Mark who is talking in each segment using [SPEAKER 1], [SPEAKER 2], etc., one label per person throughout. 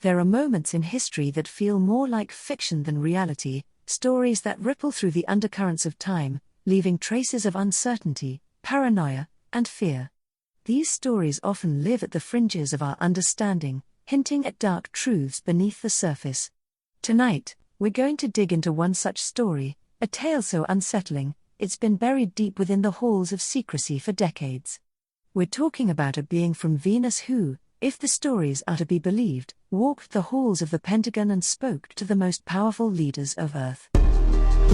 [SPEAKER 1] There are moments in history that feel more like fiction than reality, stories that ripple through the undercurrents of time, leaving traces of uncertainty, paranoia, and fear. These stories often live at the fringes of our understanding, hinting at dark truths beneath the surface. Tonight, we're going to dig into one such story, a tale so unsettling, it's been buried deep within the halls of secrecy for decades. We're talking about a being from Venus who, if the stories are to be believed, walked the halls of the Pentagon and spoke to the most powerful leaders of Earth.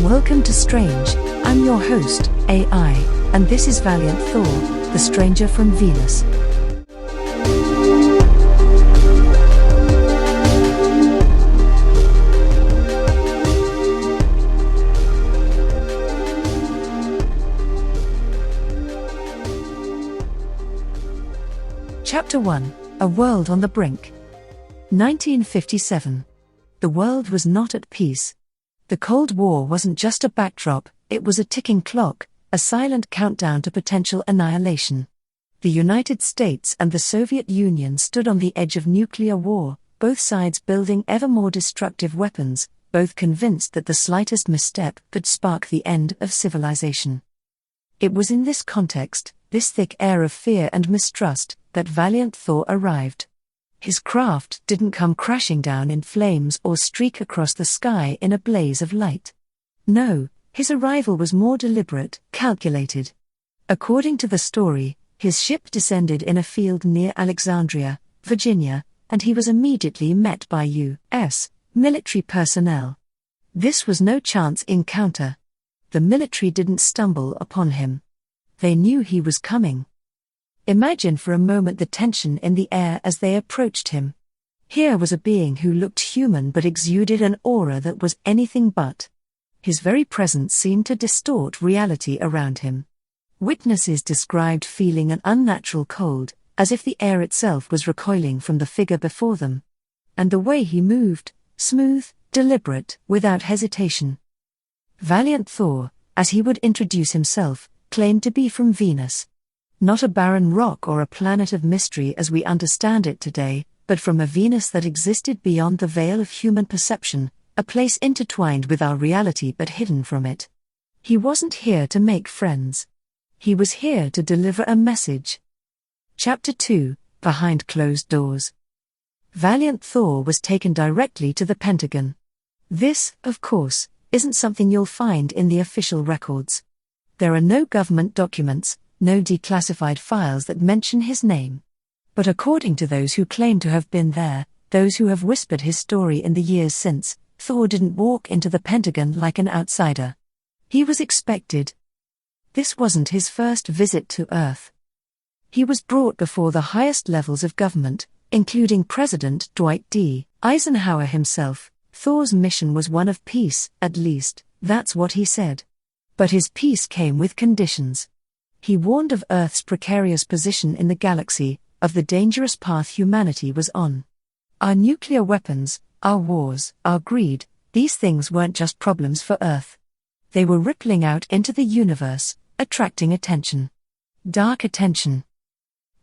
[SPEAKER 1] Welcome to strAInge, I'm your host, AI, and this is Valiant Thor, the stranger from Venus. Chapter 1, A World on the Brink. 1957. The world was not at peace. The Cold War wasn't just a backdrop, it was a ticking clock, a silent countdown to potential annihilation. The United States and the Soviet Union stood on the edge of nuclear war, both sides building ever more destructive weapons, both convinced that the slightest misstep could spark the end of civilization. It was in this context, this thick air of fear and mistrust, that Valiant Thor arrived. His craft didn't come crashing down in flames or streak across the sky in a blaze of light. No, his arrival was more deliberate, calculated. According to the story, his ship descended in a field near Alexandria, Virginia, and he was immediately met by U.S. military personnel. This was no chance encounter. The military didn't stumble upon him. They knew he was coming. Imagine for a moment the tension in the air as they approached him. Here was a being who looked human but exuded an aura that was anything but. His very presence seemed to distort reality around him. Witnesses described feeling an unnatural cold, as if the air itself was recoiling from the figure before them. And the way he moved, smooth, deliberate, without hesitation. Valiant Thor, as he would introduce himself, claimed to be from Venus. Not a barren rock or a planet of mystery as we understand it today, but from a Venus that existed beyond the veil of human perception, a place intertwined with our reality but hidden from it. He wasn't here to make friends. He was here to deliver a message. Chapter 2, Behind Closed Doors. Valiant Thor was taken directly to the Pentagon. This, of course, isn't something you'll find in the official records. There are no government documents, no declassified files that mention his name. But according to those who claim to have been there, those who have whispered his story in the years since, Thor didn't walk into the Pentagon like an outsider. He was expected. This wasn't his first visit to Earth. He was brought before the highest levels of government, including President Dwight D. Eisenhower himself. Thor's mission was one of peace, at least, that's what he said. But his peace came with conditions. He warned of Earth's precarious position in the galaxy, of the dangerous path humanity was on. Our nuclear weapons, our wars, our greed, these things weren't just problems for Earth. They were rippling out into the universe, attracting attention. Dark attention.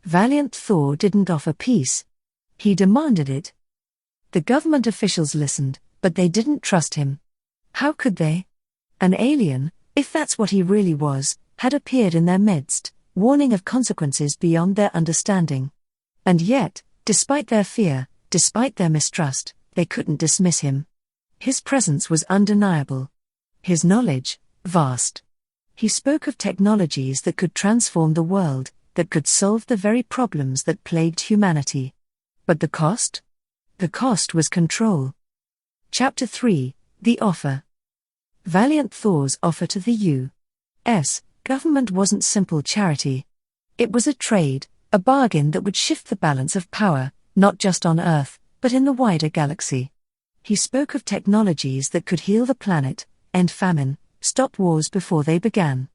[SPEAKER 1] Valiant Thor didn't offer peace. He demanded it. The government officials listened, but they didn't trust him. How could they? An alien, if that's what he really was, had appeared in their midst, warning of consequences beyond their understanding. And yet, despite their fear, despite their mistrust, they couldn't dismiss him. His presence was undeniable. His knowledge, vast. He spoke of technologies that could transform the world, that could solve the very problems that plagued humanity. But the cost? The cost was control. Chapter 3, The Offer. Valiant Thor's offer to the U.S. government wasn't simple charity. It was a trade, a bargain that would shift the balance of power, not just on Earth, but in the wider galaxy. He spoke of technologies that could heal the planet, end famine, stop wars before they began.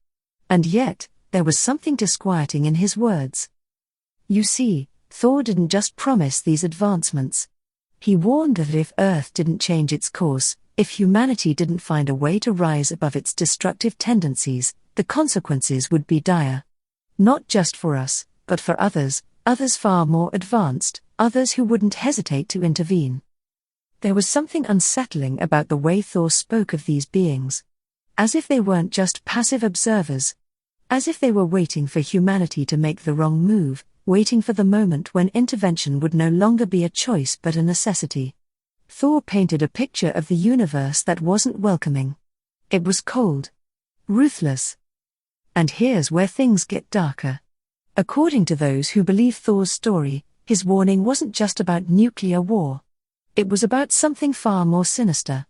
[SPEAKER 1] And yet, there was something disquieting in his words. You see, Thor didn't just promise these advancements. He warned that if Earth didn't change its course, if humanity didn't find a way to rise above its destructive tendencies, the consequences would be dire. Not just for us, but for others far more advanced, others who wouldn't hesitate to intervene. There was something unsettling about the way Thor spoke of these beings. As if they weren't just passive observers. As if they were waiting for humanity to make the wrong move, waiting for the moment when intervention would no longer be a choice but a necessity. Thor painted a picture of the universe that wasn't welcoming. It was cold. Ruthless. And here's where things get darker. According to those who believe Thor's story, his warning wasn't just about nuclear war. It was about something far more sinister.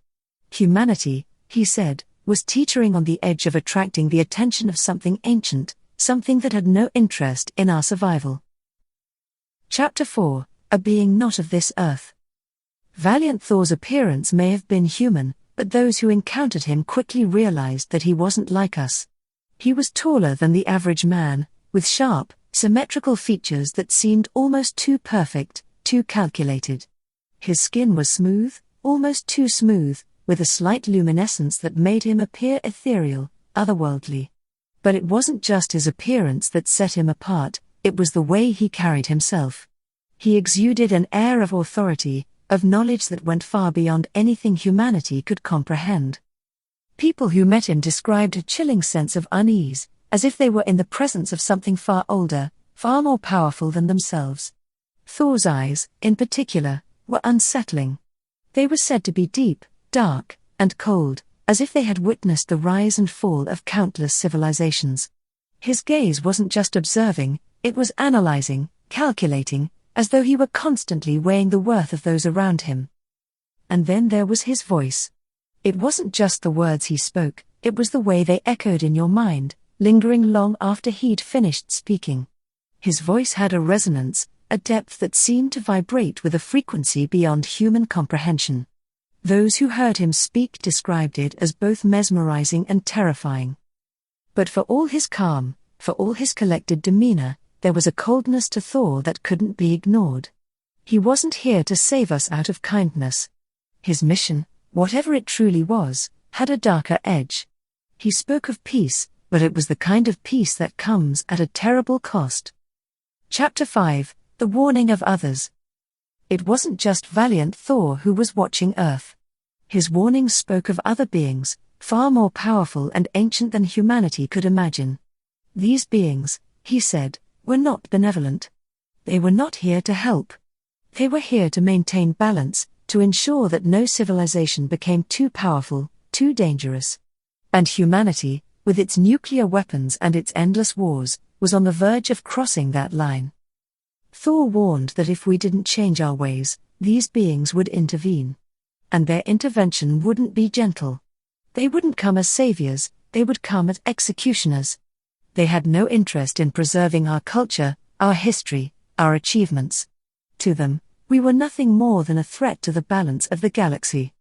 [SPEAKER 1] Humanity, he said, was teetering on the edge of attracting the attention of something ancient, something that had no interest in our survival. Chapter 4, A Being Not of This Earth. Valiant Thor's appearance may have been human, but those who encountered him quickly realized that he wasn't like us. He was taller than the average man, with sharp, symmetrical features that seemed almost too perfect, too calculated. His skin was smooth, almost too smooth, with a slight luminescence that made him appear ethereal, otherworldly. But it wasn't just his appearance that set him apart, it was the way he carried himself. He exuded an air of authority, of knowledge that went far beyond anything humanity could comprehend. People who met him described a chilling sense of unease, as if they were in the presence of something far older, far more powerful than themselves. Thor's eyes, in particular, were unsettling. They were said to be deep, dark, and cold, as if they had witnessed the rise and fall of countless civilizations. His gaze wasn't just observing, it was analyzing, calculating, as though he were constantly weighing the worth of those around him. And then there was his voice. It wasn't just the words he spoke, it was the way they echoed in your mind, lingering long after he'd finished speaking. His voice had a resonance, a depth that seemed to vibrate with a frequency beyond human comprehension. Those who heard him speak described it as both mesmerizing and terrifying. But for all his calm, for all his collected demeanor, there was a coldness to Thor that couldn't be ignored. He wasn't here to save us out of kindness. His mission, whatever it truly was, had a darker edge. He spoke of peace, but it was the kind of peace that comes at a terrible cost. Chapter 5, The Warning of Others. It wasn't just Valiant Thor who was watching Earth. His warnings spoke of other beings, far more powerful and ancient than humanity could imagine. These beings, he said, were not benevolent. They were not here to help. They were here to maintain balance, to ensure that no civilization became too powerful, too dangerous. And humanity, with its nuclear weapons and its endless wars, was on the verge of crossing that line. Thor warned that if we didn't change our ways, these beings would intervene. And their intervention wouldn't be gentle. They wouldn't come as saviors, they would come as executioners. They had no interest in preserving our culture, our history, our achievements. To them, we were nothing more than a threat to the balance of the galaxy.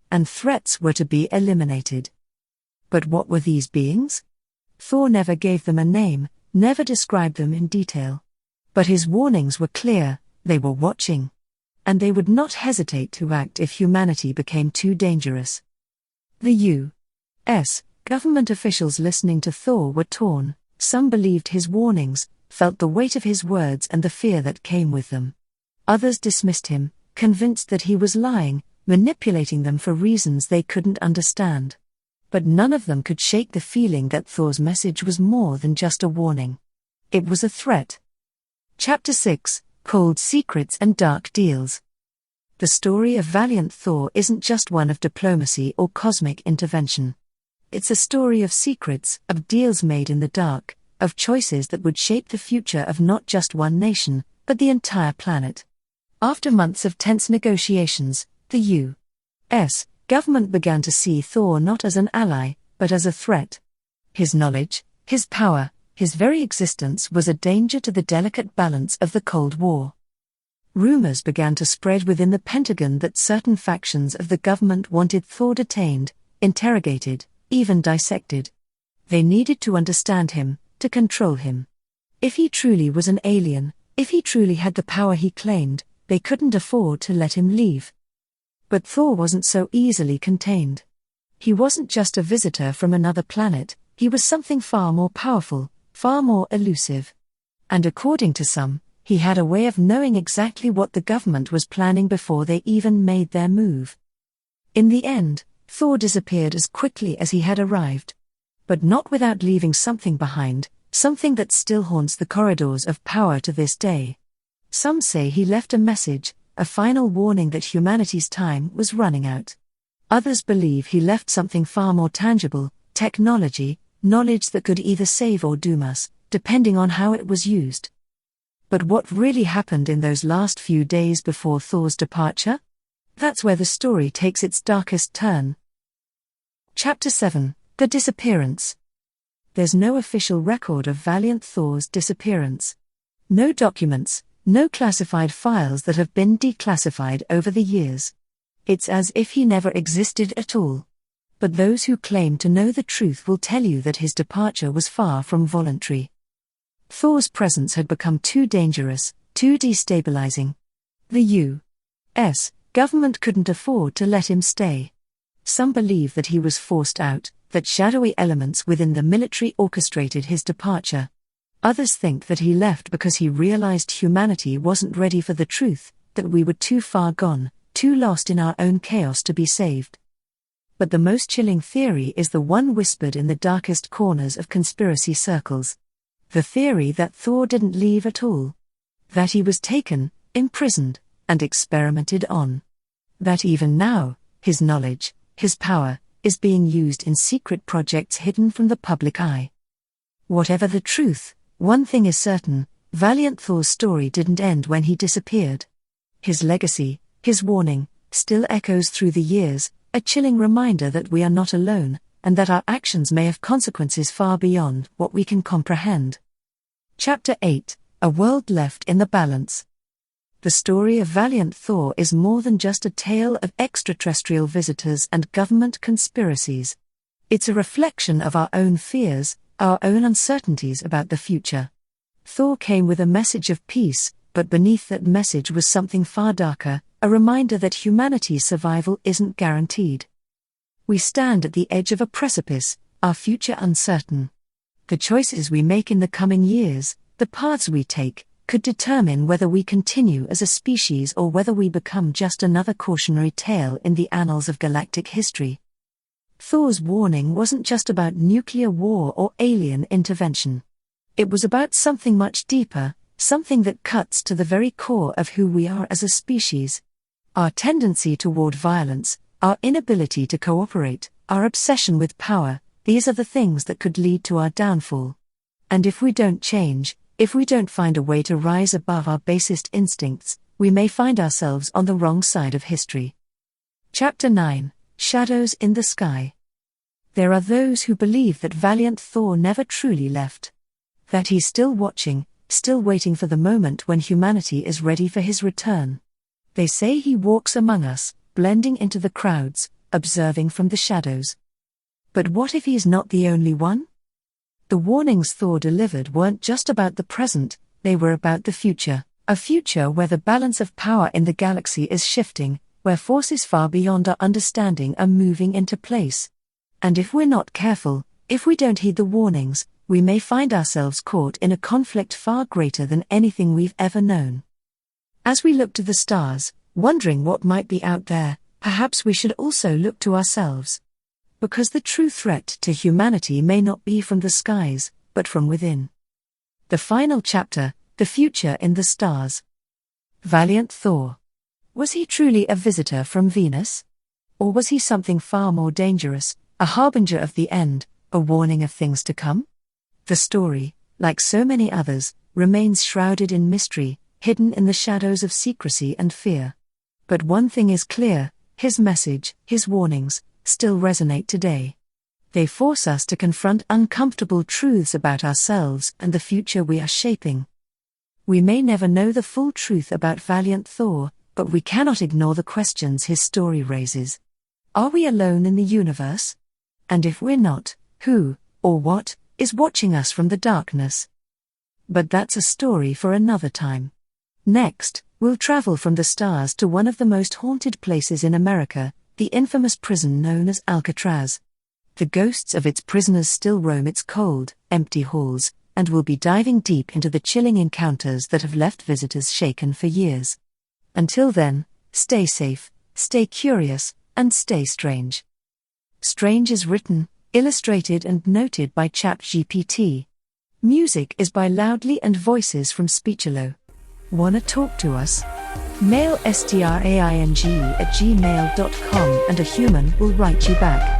[SPEAKER 1] And threats were to be eliminated. But what were these beings? Thor never gave them a name, never described them in detail. But his warnings were clear, they were watching. And they would not hesitate to act if humanity became too dangerous. The U.S. government officials listening to Thor were torn. Some believed his warnings, felt the weight of his words and the fear that came with them. Others dismissed him, convinced that he was lying, manipulating them for reasons they couldn't understand. But none of them could shake the feeling that Thor's message was more than just a warning. It was a threat. Chapter 6, Cold Secrets and Dark Deals. The story of Valiant Thor isn't just one of diplomacy or cosmic intervention. It's a story of secrets, of deals made in the dark, of choices that would shape the future of not just one nation, but the entire planet. After months of tense negotiations, the U.S. government began to see Thor not as an ally, but as a threat. His knowledge, his power, his very existence was a danger to the delicate balance of the Cold War. Rumors began to spread within the Pentagon that certain factions of the government wanted Thor detained, interrogated, even dissected. They needed to understand him, to control him. If he truly was an alien, if he truly had the power he claimed, they couldn't afford to let him leave. But Thor wasn't so easily contained. He wasn't just a visitor from another planet, he was something far more powerful, far more elusive. And according to some, He had a way of knowing exactly what the government was planning before they even made their move. In the end, Thor disappeared as quickly as he had arrived. But not without leaving something behind, something that still haunts the corridors of power to this day. Some say he left a message, a final warning that humanity's time was running out. Others believe he left something far more tangible, technology, knowledge that could either save or doom us, depending on how it was used. But what really happened in those last few days before Thor's departure? That's where the story takes its darkest turn. Chapter 7: The Disappearance. There's no official record of Valiant Thor's disappearance. No documents, no classified files that have been declassified over the years. It's as if he never existed at all. But those who claim to know the truth will tell you that his departure was far from voluntary. Thor's presence had become too dangerous, too destabilizing. The U.S. government couldn't afford to let him stay. Some believe that he was forced out, that shadowy elements within the military orchestrated his departure. Others think that he left because he realized humanity wasn't ready for the truth, that we were too far gone, too lost in our own chaos to be saved. But the most chilling theory is the one whispered in the darkest corners of conspiracy circles. The theory that Thor didn't leave at all. That he was taken, imprisoned, and experimented on. That even now, his knowledge, his power, is being used in secret projects hidden from the public eye. Whatever the truth, one thing is certain: Valiant Thor's story didn't end when he disappeared. His legacy, his warning, still echoes through the years, a chilling reminder that we are not alone, and that our actions may have consequences far beyond what we can comprehend. Chapter 8: A World Left in the Balance. The story of Valiant Thor is more than just a tale of extraterrestrial visitors and government conspiracies. It's a reflection of our own fears, our own uncertainties about the future. Thor came with a message of peace, but beneath that message was something far darker, a reminder that humanity's survival isn't guaranteed. We stand at the edge of a precipice, our future uncertain. The choices we make in the coming years, the paths we take, could determine whether we continue as a species or whether we become just another cautionary tale in the annals of galactic history. Thor's warning wasn't just about nuclear war or alien intervention. It was about something much deeper, something that cuts to the very core of who we are as a species. Our tendency toward violence, our inability to cooperate, our obsession with power, these are the things that could lead to our downfall. And if we don't change, if we don't find a way to rise above our basest instincts, we may find ourselves on the wrong side of history. Chapter 9: Shadows in the Sky. There are those who believe that Valiant Thor never truly left. That he's still watching, still waiting for the moment when humanity is ready for his return. They say he walks among us, blending into the crowds, observing from the shadows. But what if he's not the only one? The warnings Thor delivered weren't just about the present, they were about the future, a future where the balance of power in the galaxy is shifting, where forces far beyond our understanding are moving into place. And if we're not careful, if we don't heed the warnings, we may find ourselves caught in a conflict far greater than anything we've ever known. As we look to the stars, wondering what might be out there, perhaps we should also look to ourselves. Because the true threat to humanity may not be from the skies, but from within. The final chapter: The Future in the Stars. Valiant Thor. Was he truly a visitor from Venus? Or was he something far more dangerous, a harbinger of the end, a warning of things to come? The story, like so many others, remains shrouded in mystery, hidden in the shadows of secrecy and fear. But one thing is clear: his message, his warnings, still resonate today. They force us to confront uncomfortable truths about ourselves and the future we are shaping. We may never know the full truth about Valiant Thor, but we cannot ignore the questions his story raises. Are we alone in the universe? And if we're not, who, or what, is watching us from the darkness? But that's a story for another time. Next, we'll travel from the stars to one of the most haunted places in America, the infamous prison known as Alcatraz. The ghosts of its prisoners still roam its cold, empty halls, and we'll be diving deep into the chilling encounters that have left visitors shaken for years. Until then, stay safe, stay curious, and stay strange. strAInge is written, illustrated and noted by ChatGPT. Music is by Loudly and voices from Speechalo. Wanna talk to us? Mail strAInge@gmail.com and a human will write you back.